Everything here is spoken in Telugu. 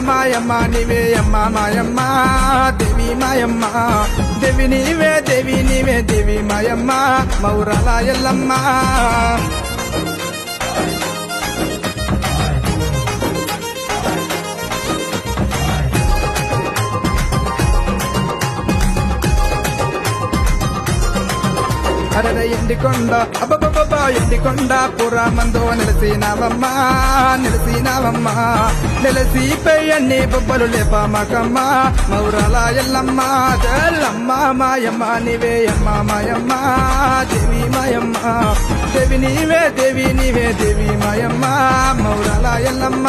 మాయమ్మ నీవే అమ్మ మాయమ్మ దేవి మాయమ్మ దేవి నీవే దేవి మాయమ్మ మౌరాల ఎల్లమ్మ అరర ఎండికొండ అబ్బబ్బబ్బా ఎండికొండ పురామందో నిలసినావమ్మా నిలసిపై అన్ని బొబ్బలు లేపామకమ్మ మౌరాల ఎల్లమ్మ జల్లమ్మ మాయమ్మ నీవే అమ్మ మాయమ్మ దేవి మాయమ్మ దేవి నీవే దేవి మాయమ్మ మౌరాల ఎల్లమ్మ